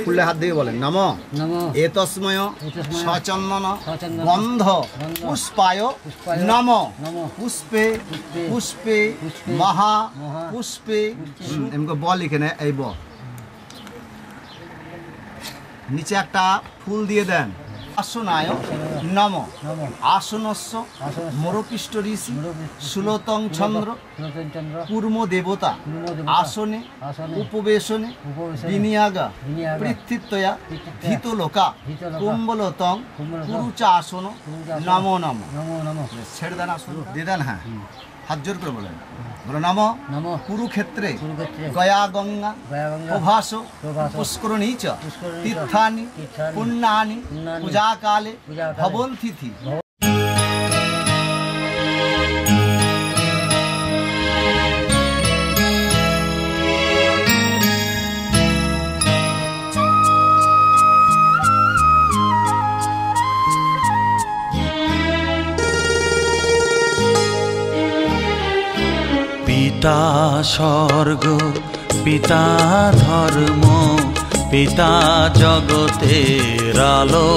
ফুলে হাত দিয়ে বলেন নমো এতস্ময় সচন্দন গন্ধ পুষ্পায় নমো পুষ্পে পুষ্পে মহা পুষ্পে এমকে ব লিখে নেয় এই ব নিচে একটা ফুল দিয়ে দেন আসনায় নম আসনস্য মোরপিষ্ট ঋষি সুলতং চন্দ্র কূর্ম দেবতা আসনে উপবেশনে বিনিয়াগা পৃথিত্যয়া ভীতলোকা কুম্বলতং কুরুচা আসন নমো নমো ছেড়ে দেন আসন দিয়ে দেন হ্যাঁ হাত জোর করে বলেন বলো নমো কুরুক্ষেত্রে গয়া গঙ্গা প্রভাস পুষ্করণী চ তীর্থানি পুণ্যানি পূজা কালে ভবন্তিথি পিতা স্বর্গ পিতা ধর্ম পিতা জগতের আলো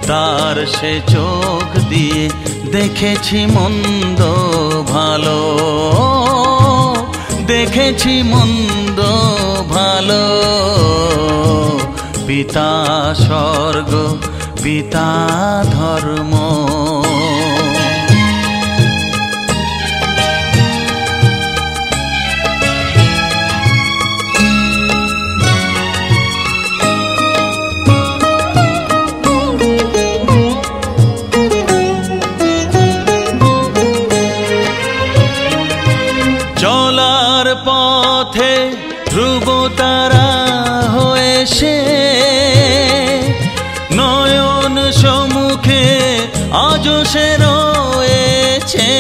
তার সে চোখ দিয়ে দেখেছি মন্দ ভালো দেখেছি মন্দ ভালো পিতা স্বর্গ পিতা ধর্ম পথে ধ্রুব তারা হয়েছে নয়ন সম্মুখে আজ সে রয়েছে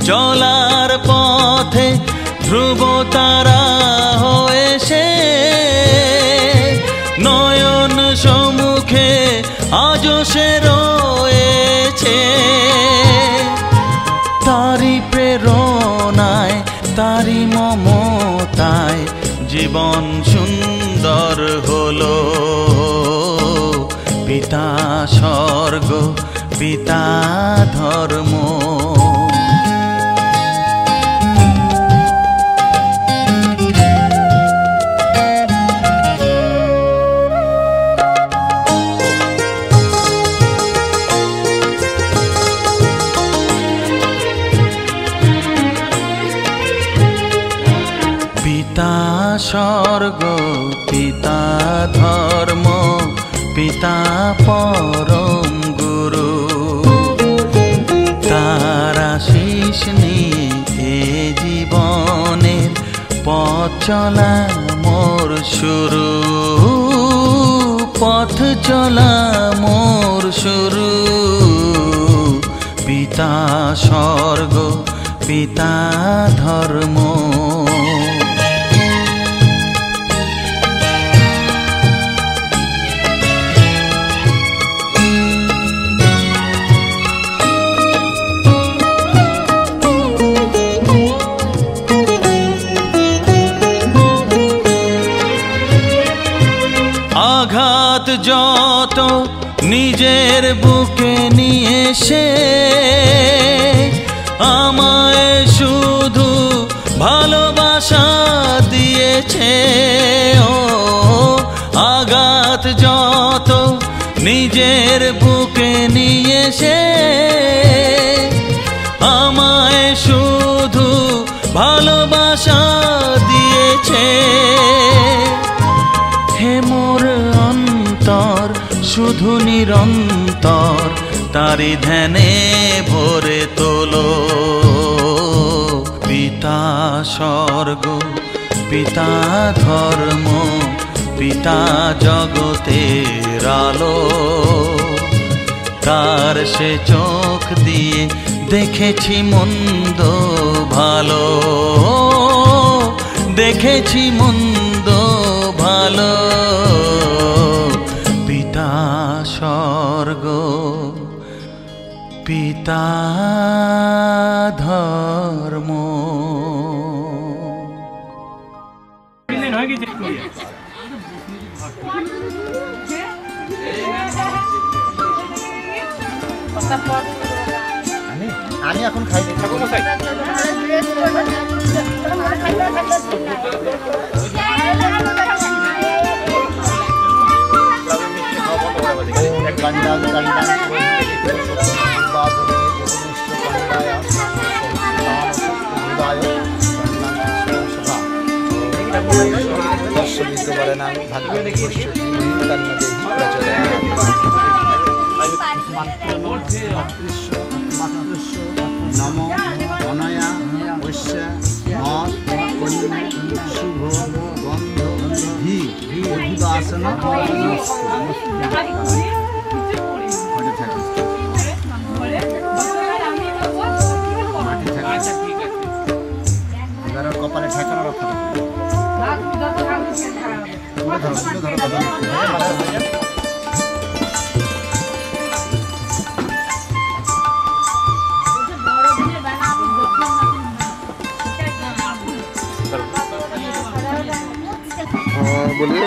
চলার পথে ধ্রুব তারা হয়েছে নয়ন সম্মুখে আজ সে রয়েছে তারি প্রেরণায় তারি মমতায় জীবন সুন্দর হলো পিতা স্বর্গ পিতা ধর্ম স্বর্গ, পিতা ধর্ম, পিতা পরম গুরু। তার আশিস নিয়ে এ জীবনের পথ চলা মোর শুরু, পথ চলা মোর শুরু। পিতা স্বর্গ, পিতা ধর্ম। আঘাত যত নিজের বুকে নিয়ে সে আমায় শুধু ভালোবাসা দিয়েছে। ও আঘাত যত নিজের বুকে নিয়ে সে আমায় শুধু ভালোবাসা দিয়েছে। হে মোর অন্তর শুধু নিরন্তর তারি ধ্যানে ভরে তোলো। পিতা স্বর্গ, পিতা ধর্ম, পিতা জগতের আলো। তার সে চোখ দিয়ে দেখেছি মন্দ ভালো, দেখেছি মন্দ ভালো। পিতা স্বর্গ, পিতা ধর্ম। আমি এখন খাই নমো অনয়া ঐশ্য মদ শুভ গন্ধ ঘি অধিবাসন এবার কপালে ঠেকানো রক্ষা बोलिए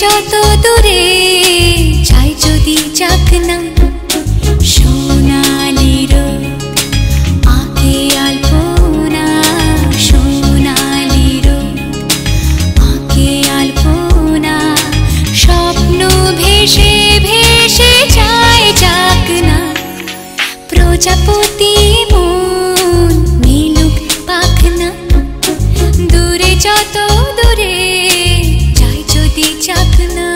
যত দূরে চাই যদি যাক না সোনালি রোদ আঁকে আলপনা, সোনালি রোদ আঁকে আলপনা। স্বপ্ন ভেসে ভেসে যায় যাক না প্রজাপতি মন মিলুক পাখনা। দূরে যত দূরে চাই যদি যাক না।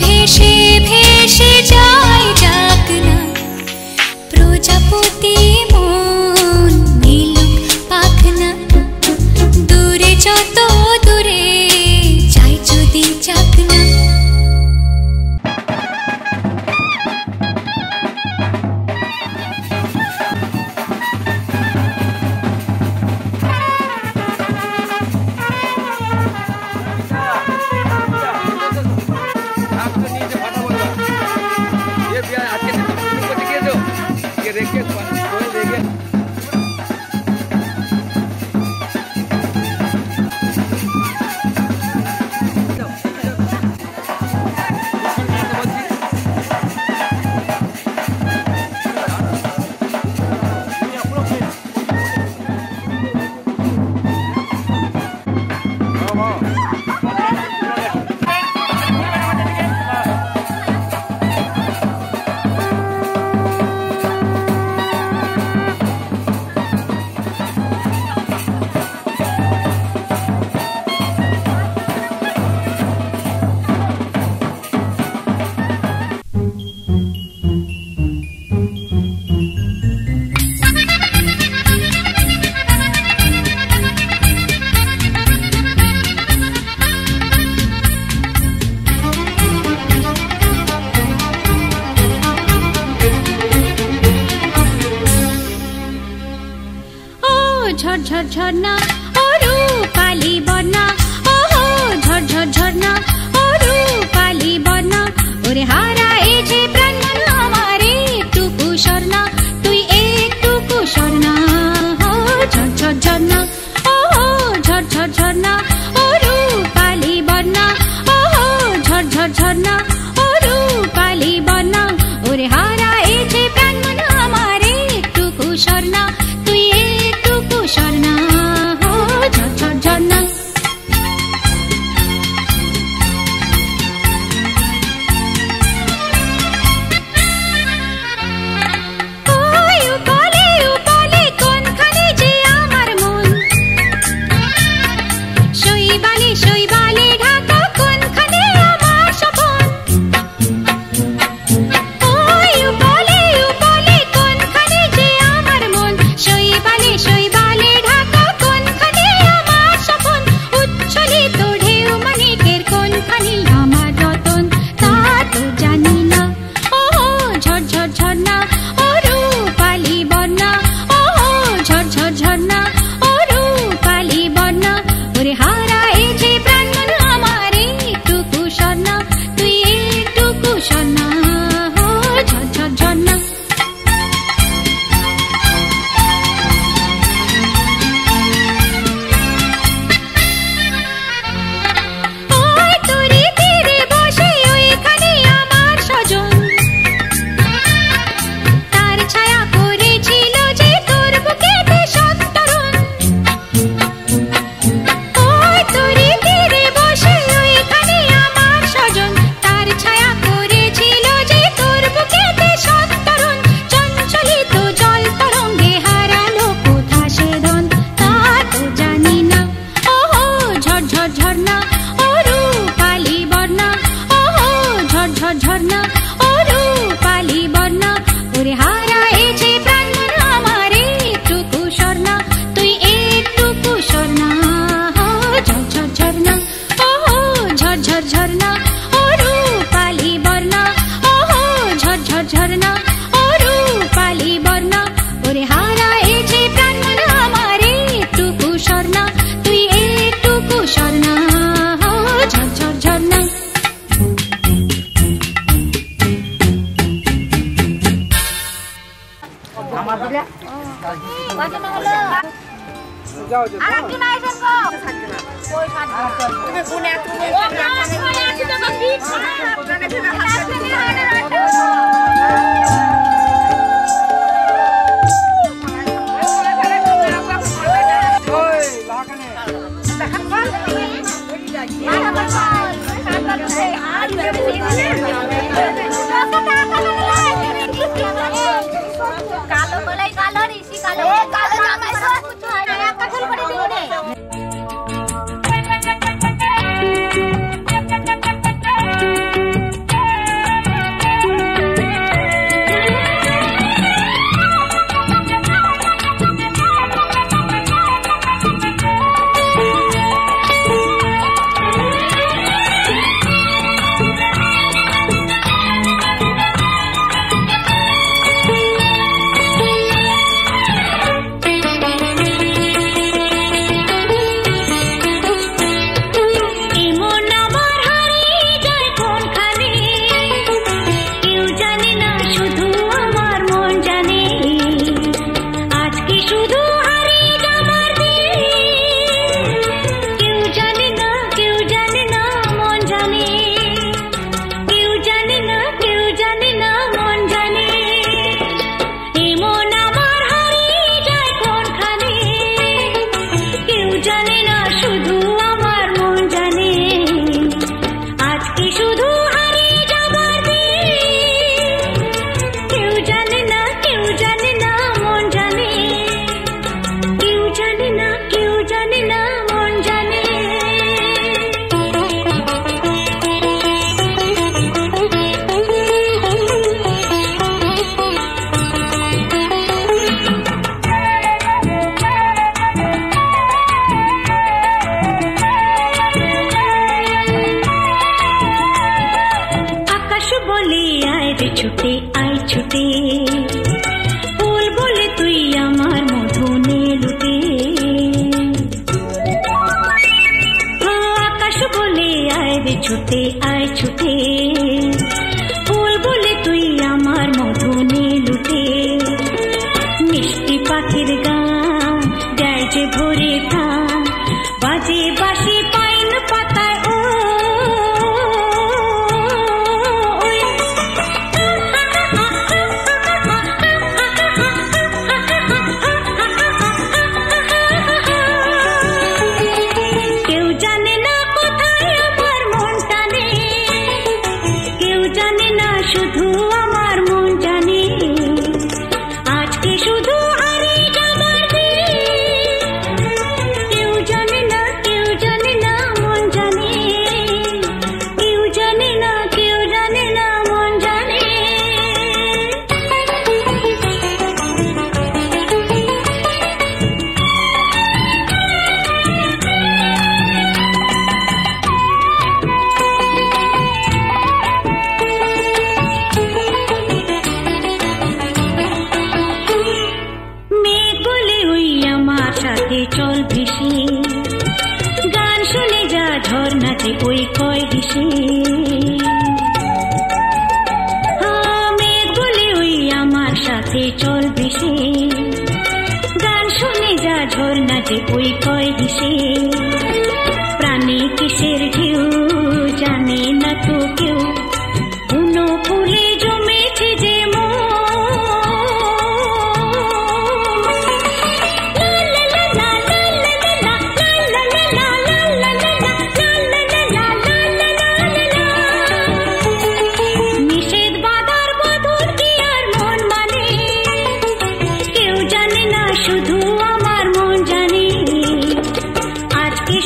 ভেসে ভেসে যায় ডাক না।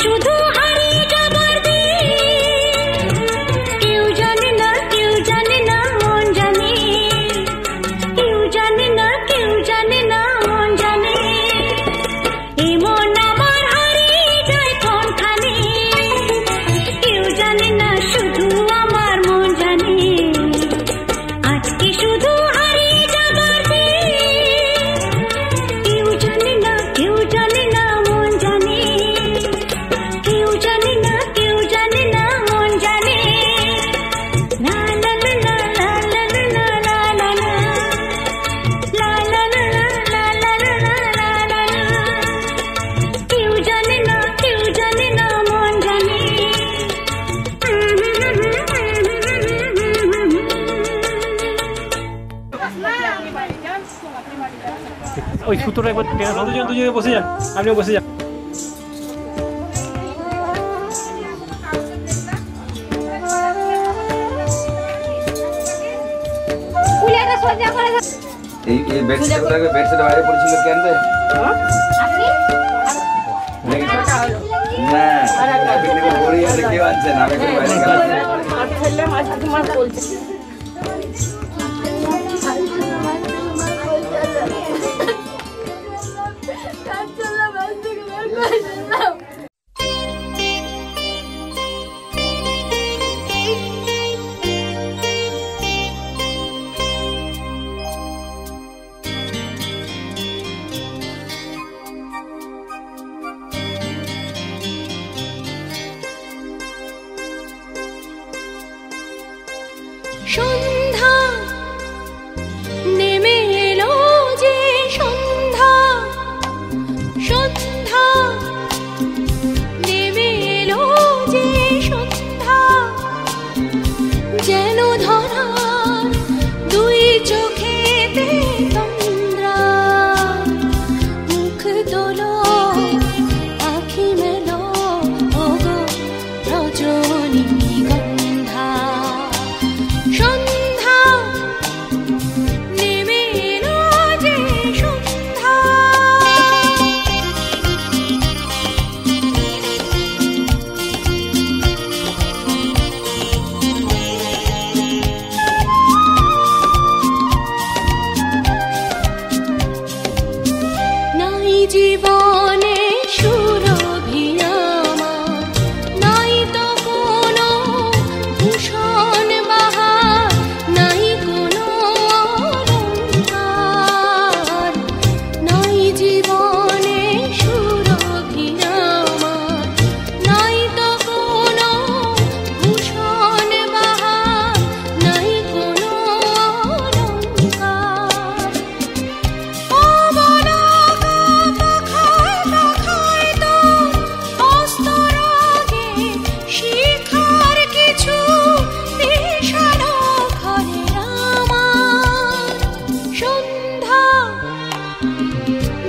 শুধু হারিয়ে যাবার দিন কেউ জানে ওই সুতোটা একবার দুজনে বসে যান, আপনিও বসে যান। এই বেডশিটের বাইরে পড়েছিল কেন রে? না বড়ি আছে কেউ আছে না, আমি বাইরে গেলাম। সন্ধ্যা নেমে এলো যে সন্ধ্যা, সন্ধ্যা নেমে এলো যে সন্ধ্যা, যেন ধরার দুই চোখেতে তন্দ্রা, মুখ তোলো আখি মেলো ওগো রজনীগন্ধা, সন্ধ্যা নেমে এলো যে সন্ধ্যা। নাই জীবনে সুরভি আমার, নাই তো কোনো ভূষণ বাহার, নাই কোনো অলংকার, নাই জীবনে সুরভি আমার, নাই তো কোনো ভূষণ বাহার, নাই কোনো অলংকার। ও বলা পাখায় পাখায় তো অস্তরাগে শিখার কিছু দিশানো ঘরে আমার, সন্ধ্যা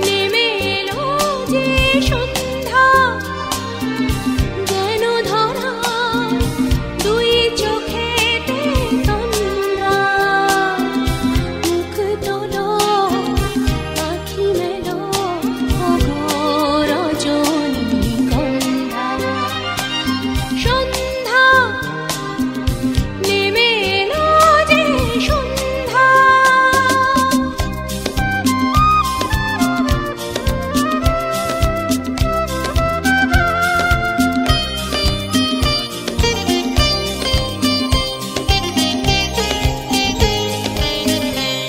নেমে এলো যে সন্ধ্যা, যেন ধরা দুই চোখেতে তন্দ্রা, মুখ তোলো আখি মেলো ওগো রজনীগন্ধা, সন্ধ্যা নেমে এলো যে সন্ধ্যা।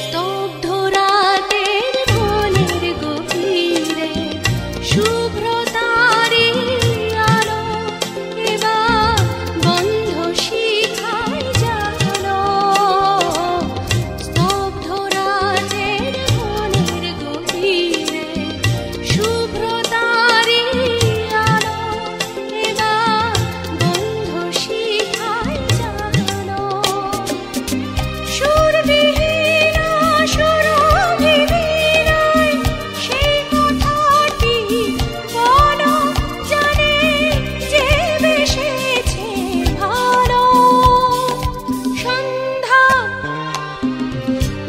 স্তব্ধ রাতের বনের গভীরে শুভ্র তারি আলো এবার বন্ধ শিখায় জানো, স্তব্ধ রাতের বনের গভীরে শুভ্র তারি আলো এবার বন্ধ শিখায় জানো, সুরবিহীনা সুরভিহীনায় সেই কথাটি বলো জানে যে বেসেছে ভালো, সন্ধ্যা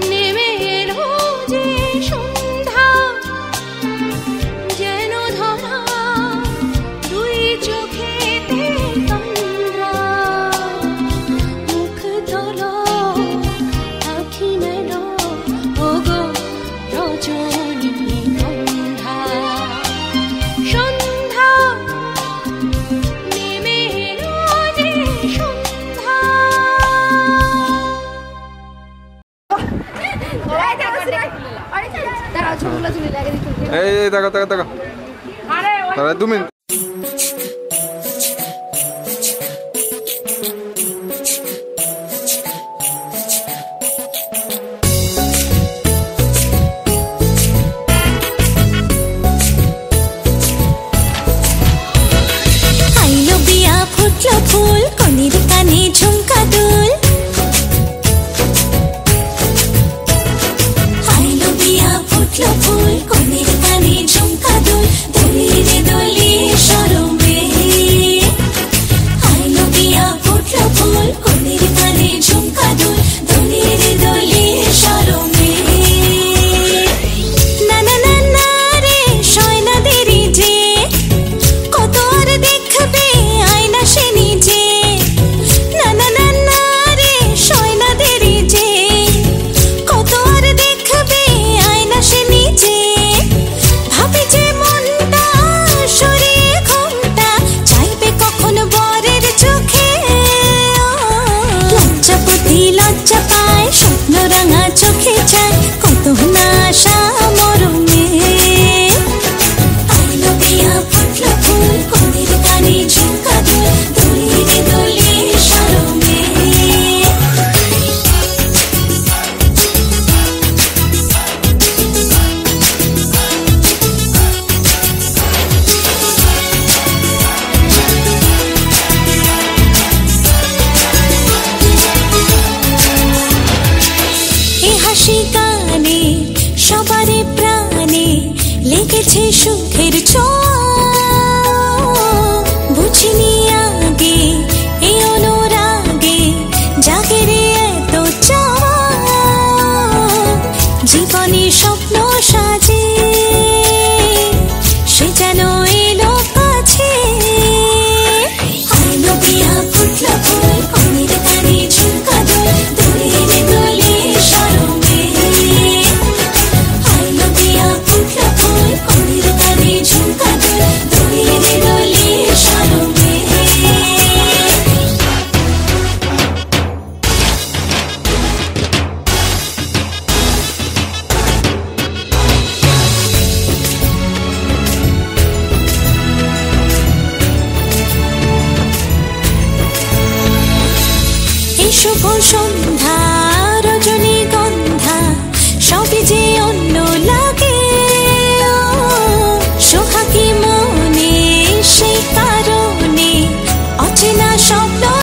নেমে এলো যে সন্ধ্যা, যেন ধরা দুই চোখেতে তন্দ্রা, মুখ তোলো আখি মেলো ওগো রজনীগন্ধা, সন্ধ্যা নেমে এলো যে সন্ধ্যা। এই দেখো দেখো দেখো, দাঁড়া 2 মিনিট। আইলো বিয়া ফুটলো ফুল, কনের কানে ঝুমকা দুল, আইলো বিয়া ফুটলো ফুল। শুভ সন্ধ্যা